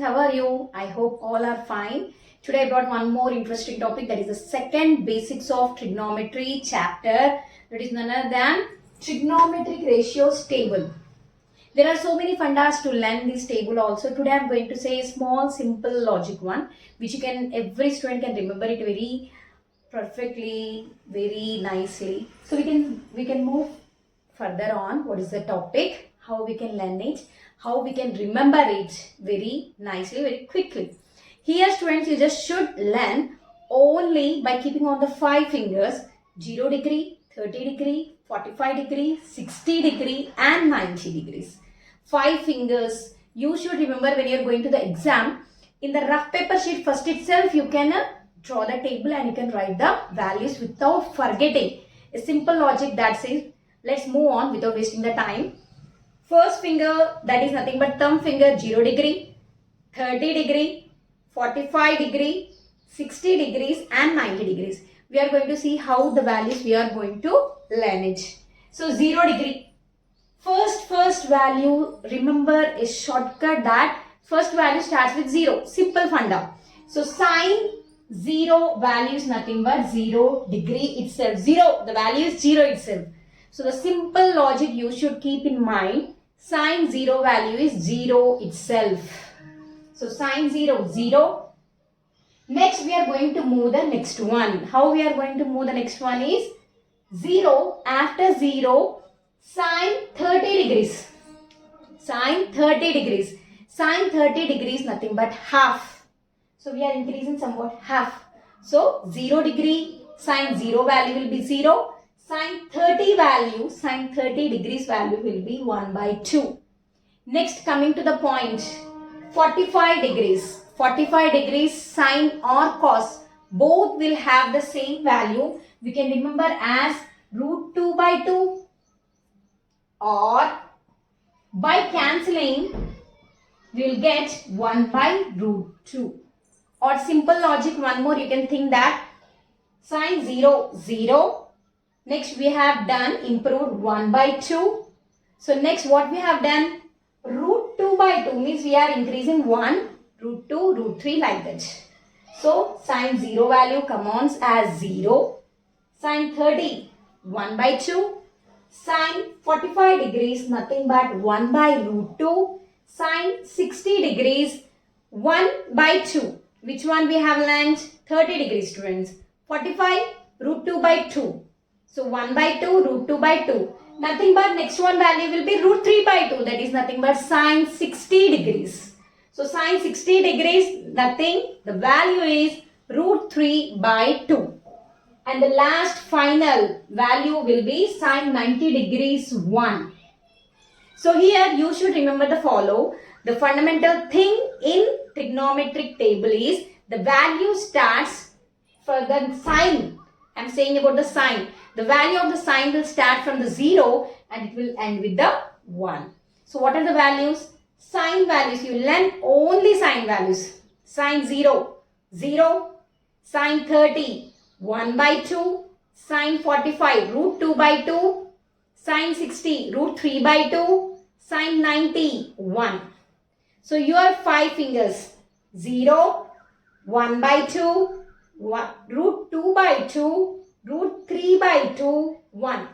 how are you? I hope all are fine. Today I brought one more interesting topic, that is the second basics of trigonometry chapter, that is none other than trigonometric ratios table. There are so many fundas to learn this table also. Today I am going to say a small simple logic one which every student can remember it very perfectly, very nicely. So we can move further on. What is the topic, how we can learn it, how we can remember it very nicely, very quickly. Here students, you just should learn only by keeping on the 5 fingers: 0 degree, 30 degree, 45 degree, 60 degree and 90 degrees. 5 fingers you should remember when you are going to the exam. In the rough paper sheet first itself you can draw the table and you can write the values without forgetting. A simple logic that says, let's move on without wasting the time. First finger, that is nothing but thumb finger, 0 degree, 30 degree, 45 degree, 60 degrees and 90 degrees. We are going to see how the values we are going to learn it. So 0 degree. First value, remember a shortcut that first value starts with 0. Simple funda. So sine 0 value is nothing but 0 degree itself. 0, the value is 0 itself. So the simple logic you should keep in mind, sine 0 value is 0 itself. So sine 0, 0. Next we are going to move the next one. How we are going to move the next one is 0 after 0, sine 30 degrees. Sine 30 degrees. Sine 30 degrees nothing but half. So we are increasing somewhat half. So 0 degree, sine 0 value will be 0. Sine 30 value, sine 30 degrees value will be 1 by 2. Next coming to the point, 45 degrees. 45 degrees sine or cos, both will have the same value. We can remember as root 2 by 2, or by cancelling we will get 1 by root 2. Or simple logic, one more you can think that sine 0, 0. Next we have done improved 1 by 2. So next what we have done, root 2 by 2 means we are increasing 1, root 2, root 3 like that. So sine 0 value comes as 0. Sine 30, 1 by 2. Sine 45 degrees nothing but 1 by root 2. Sine 60 degrees 1 by 2. Which one we have learned? 30 degrees students. 45 root 2 by 2. So 1 by 2 root 2 by 2. Nothing but next one value will be root 3 by 2. That is nothing but sine 60 degrees. So sine 60 degrees nothing. The value is root 3 by 2. And the last final value will be sine 90 degrees 1. So here you should remember the follow. The fundamental thing in trigonometric table is the value starts for the sign. I am saying about the sign. The value of the sign will start from the 0 and it will end with the 1. So what are the values? Sign values. You learn only sign values. Sine 0, 0. Sine 30, 1 by 2. Sine 45, root 2 by 2. Sine 60, root 3 by 2. Sine 90, 1. So your 5 fingers, 0, 1 by 2, root 2 by 2, root 3 by 2, 1.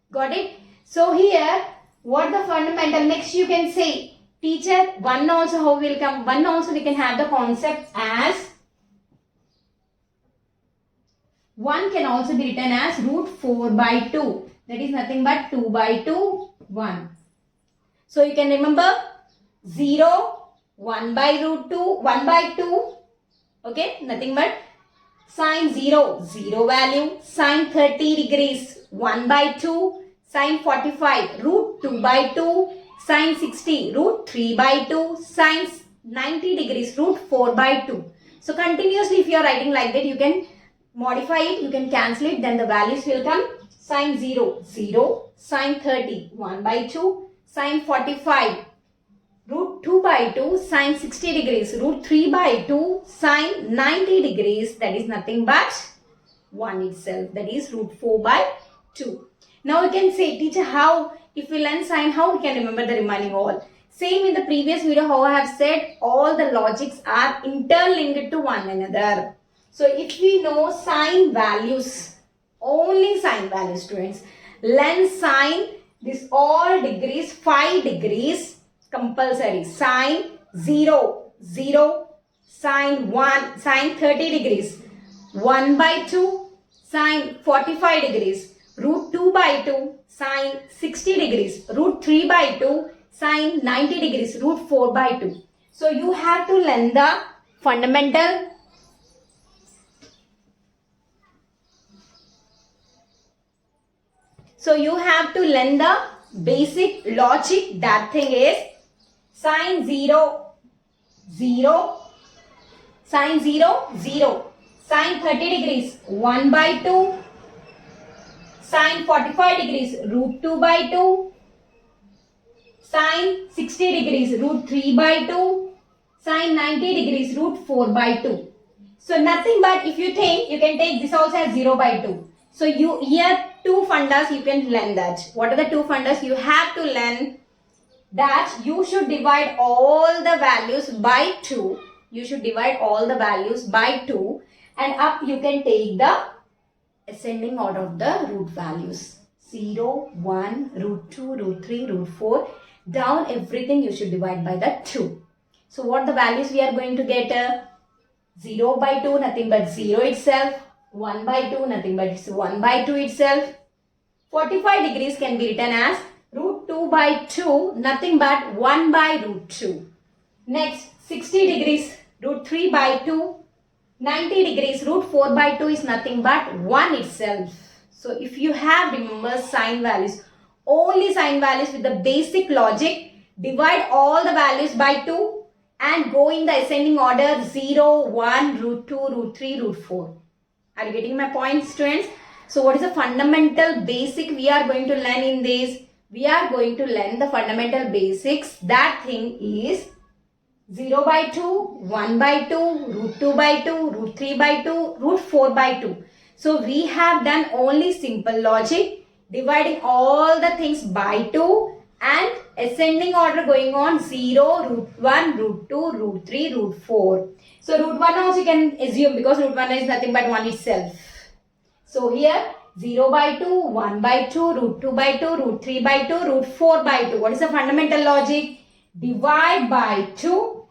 Got it? So here, what the fundamental, next you can say, teacher, 1 also how will come? 1 also we can have the concept as, 1 can also be written as root 4 by 2. That is nothing but 2 by 2, 1. So you can remember 0, 1 by root 2, 1 by 2. Okay, nothing but sine 0, 0 value. Sine 30 degrees, 1 by 2. Sine 45, root 2 by 2. Sine 60, root 3 by 2. Sine 90 degrees, root 4 by 2. So continuously if you are writing like that, you can modify it, you can cancel it, then the values will come. Sine 0, 0. Sine 30, 1 by 2. Sine 45, root 2 by 2. Sine 60 degrees, root 3 by 2. Sine 90 degrees, that is nothing but 1 itself, that is root 4 by 2. Now you can say, teacher, how, if we learn sine, how we can remember the remaining all? Same in the previous video how I have said, all the logics are interlinked to one another. So if we know sine values, only sine values students, length sine, this all degrees, 5 degrees compulsory. Sine 0, 0, sine 1, sine 30 degrees, 1 by 2, sine 45 degrees, root 2 by 2, sine 60 degrees, root 3 by 2, sine 90 degrees, root 4 by 2. So you have to learn the fundamental basic logic. That thing is sine 0, 0, sine 0, 0, sine 30 degrees, 1 by 2, sine 45 degrees, root 2 by 2, sine 60 degrees, root 3 by 2, sine 90 degrees, root 4 by 2. So nothing but if you think, you can take this also as 0 by 2. So you here two fundas you can learn that. What are the two fundas? You have to learn that you should divide all the values by 2. You should divide all the values by 2 and up you can take the ascending order of the root values. 0, 1, root 2, root 3, root 4. Down everything you should divide by the 2. So what the values we are going to get? 0 by 2 nothing but 0 itself. 1 by 2 nothing but it's 1 by 2 itself. 45 degrees can be written as root 2 by 2 nothing but 1 by root 2. Next 60 degrees root 3 by 2. 90 degrees root 4 by 2 is nothing but 1 itself. So if you have remember sine values, only sine values with the basic logic, divide all the values by 2 and go in the ascending order 0, 1, root 2, root 3, root 4. Are you getting my point, students? So what is the fundamental basic we are going to learn in this? We are going to learn the fundamental basics. That thing is 0 by 2, 1 by 2, root 2 by 2, root 3 by 2, root 4 by 2. So we have done only simple logic, dividing all the things by 2 and ascending order going on 0, root 1, root 2, root 3, root 4. So root 1 also you can assume because root 1 is nothing but 1 itself. So here 0 by 2, 1 by 2, root 2 by 2, root 3 by 2, root 4 by 2. What is the fundamental logic? Divide by 2.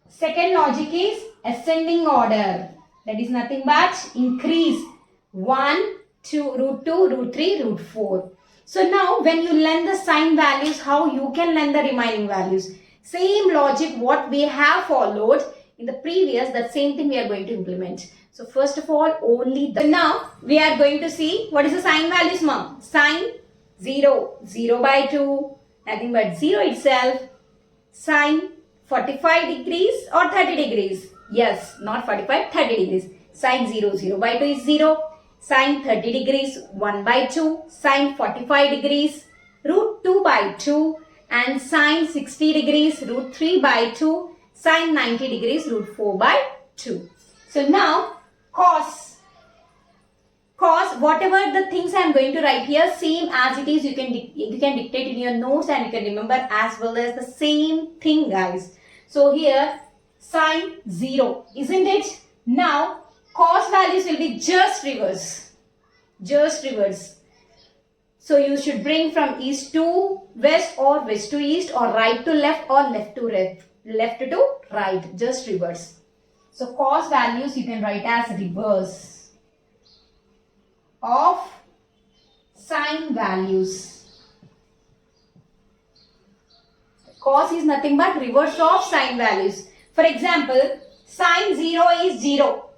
Second logic is ascending order. That is nothing but increase 1, 2, root 2, root 3, root 4. So now when you learn the sine values, how you can learn the remaining values? Same logic what we have followed in the previous, that same thing we are going to implement. So first of all, only the... So now we are going to see what is the sine values, mom. Sine 0, 0 by 2, nothing but 0 itself. Sine 45 degrees or 30 degrees. Yes, not 45, 30 degrees. Sine 0, 0 by 2 is 0. Sine 30 degrees, 1 by 2. Sine 45 degrees, root 2 by 2. And sine 60 degrees, root 3 by 2. Sine 90 degrees, root 4 by 2. So now, cos, whatever the things I am going to write here, same as it is, you can dictate in your notes and you can remember as well as the same thing, guys. So here, sine 0, isn't it? Now, cos values will be just reverse. Just reverse. So you should bring from east to west or west to east or right to left or left to right. Just reverse. So cos values you can write as reverse of sine values. Cos is nothing but reverse of sine values. For example, sine 0 is 0.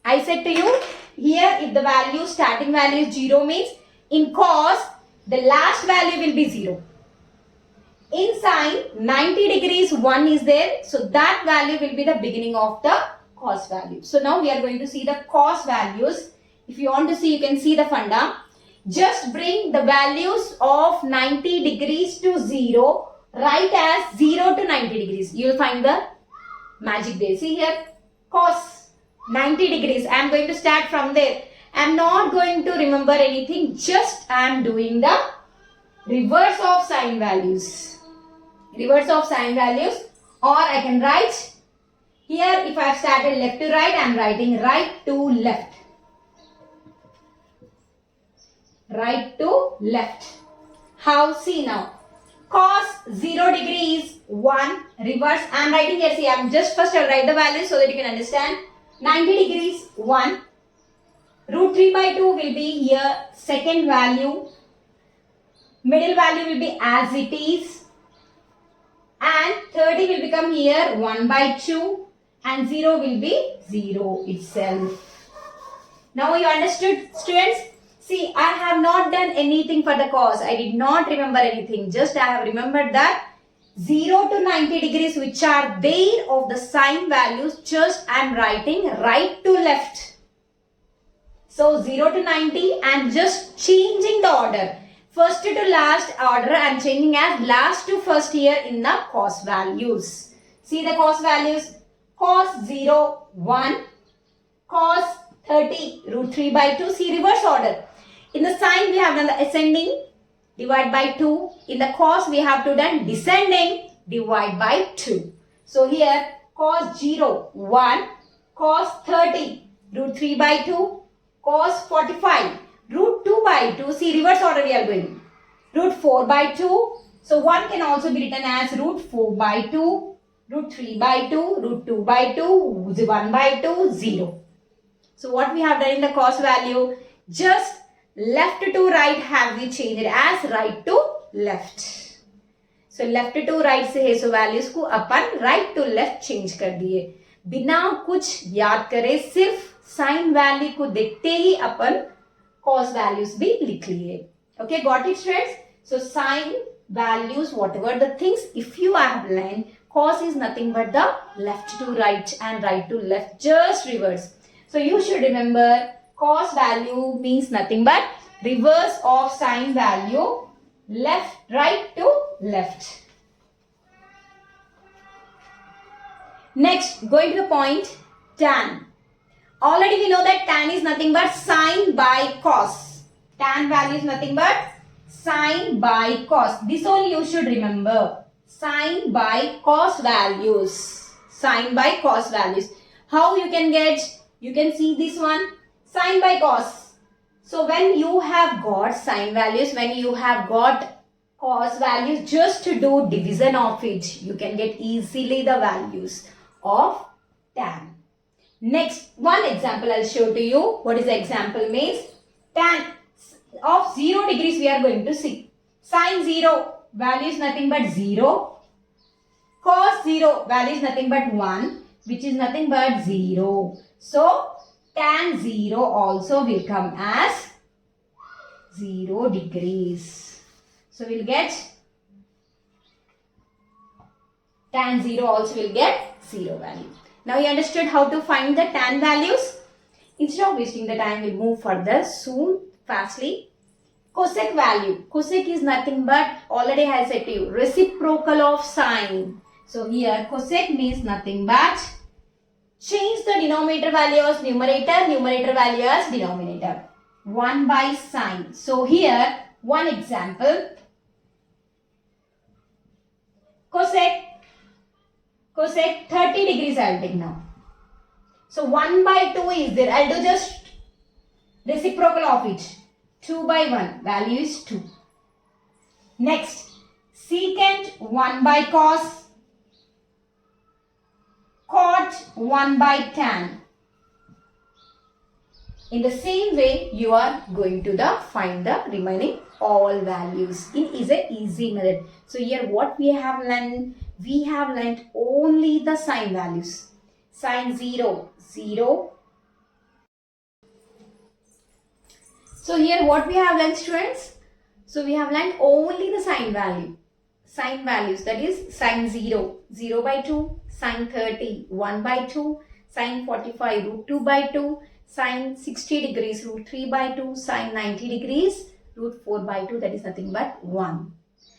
I said to you, here if the value, starting value is 0 means in cos, the last value will be 0. In sine, 90 degrees 1 is there. So that value will be the beginning of the cos value. So now we are going to see the cos values. If you want to see, you can see the funda. Just bring the values of 90 degrees to 0. Write as 0 to 90 degrees. You will find the magic there. See here, cos 90 degrees. I am going to start from there. I am not going to remember anything. Just I am doing the reverse of sine values. Reverse of sine values, or I can write here, if I have started left to right, I am writing right to left. Right to left. How? See now. Cos 0 degree is 1. Reverse. I am writing here. See, I am just first I'll write the values so that you can understand. 90 degrees 1. Root 3 by 2 will be here second value. Middle value will be as it is. And 30 will become here 1 by 2. And 0 will be 0 itself. Now you understood, students? See, I have not done anything for the cos. I did not remember anything. Just I have remembered that 0 to 90 degrees which are there of the sine values, just I am writing right to left. So 0 to 90 and just changing the order. First to last order I am changing as last to first here in the cos values. See the cos values. Cos 0, 1. Cos 30, root 3 by 2. See reverse order. In the sine we have done the ascending, divide by 2. In the cos we have to done descending, divide by 2. So here cos 0, 1. Cos 30, root 3 by 2. Cos 45, root 2 by 2. See reverse order we are going. Root 4 by 2. So 1 can also be written as root 4 by 2. Root 3 by 2. Root 2 by 2. 1 by 2. 0. So what we have done in the cos value, just left to right have we changed it as right to left. So left to right से है, so values को अपन right to left change कर दिए. बिना कुछ याद करे सिर्फ sin value को देखते ही अपन cos values भी लिख लिए. Okay, got it, friends? So sin values, whatever the things, if you have learned, cos is nothing but the left to right and right to left, just reverse. So you should remember cos value means nothing but reverse of sine value, left, right to left. Next, going to the point, tan. Already we know that tan is nothing but sine by cos. Tan value is nothing but sine by cos. This only you should remember. Sine by cos values. Sine by cos values. How you can get? You can see this one. Sine by cos. So when you have got sine values, when you have got cos values, just to do division of it, you can get easily the values of tan. Next, one example I'll show to you. What is the example means? Tan of 0 degrees we are going to see. Sine 0 value is nothing but 0. Cos 0 value is nothing but 1, which is nothing but 0. So tan 0 also will come as 0 degrees. So we'll get tan 0 also will get 0 value. Now you understood how to find the tan values? Instead of wasting the time, we'll move further soon, fastly. Cosec value. Cosec is nothing but, already I said to you, reciprocal of sine. So here cosec means nothing but change the denominator value as numerator, numerator value as denominator. 1 by sine. So here one example. Cosec 30 degrees I'll take now. So 1 by 2 is there. I'll do just reciprocal of it. 2 by 1. Value is 2. Next. Secant 1 by cos. Cot 1 by tan. In the same way, you are going to find the remaining all values. It is an easy method. So here what we have learned? We have learned only the sine values. Sine 0, 0. So here what we have learned, students? So we have learned only the sine value. Sine values, that is sine 0, 0 by 2. Sine 30, 1 by 2. Sine 45, root 2 by 2. Sine 60 degrees, root 3 by 2. Sine 90 degrees, root 4 by 2. That is nothing but 1.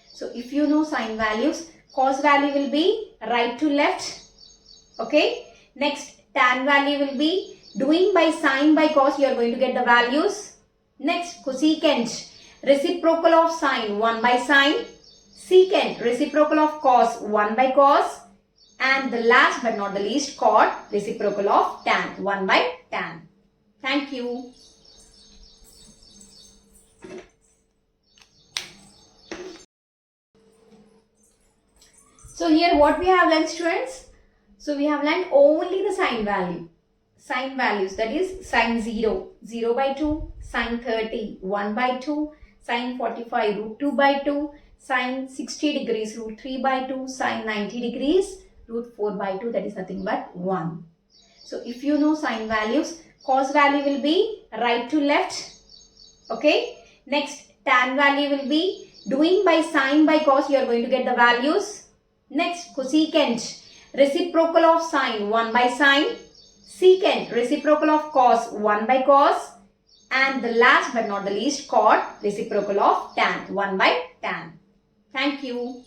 So if you know sine values, cos value will be right to left. Okay. Next, tan value will be doing by sine by cos. You are going to get the values. Next, cosecant. reciprocal of sine 1 by sine, secant reciprocal of cos 1 by cos, and the last but not the least cot reciprocal of tan 1 by tan. Thank you. So here what we have learned, students? So we have learned only the sine value. Sine values, that is sine 0, 0 by 2, sine 30, 1 by 2, sine 45, root 2 by 2, sine 60 degrees, root 3 by 2, sine 90 degrees, root 4 by 2, that is nothing but 1. So if you know sine values, cos value will be right to left. Okay. Next, tan value will be doing by sine by cos, you are going to get the values. Next, cosecant, reciprocal of sine 1 by sine, secant, reciprocal of cos 1 by cos, and the last but not the least cot, reciprocal of tan 1 by tan. Thank you.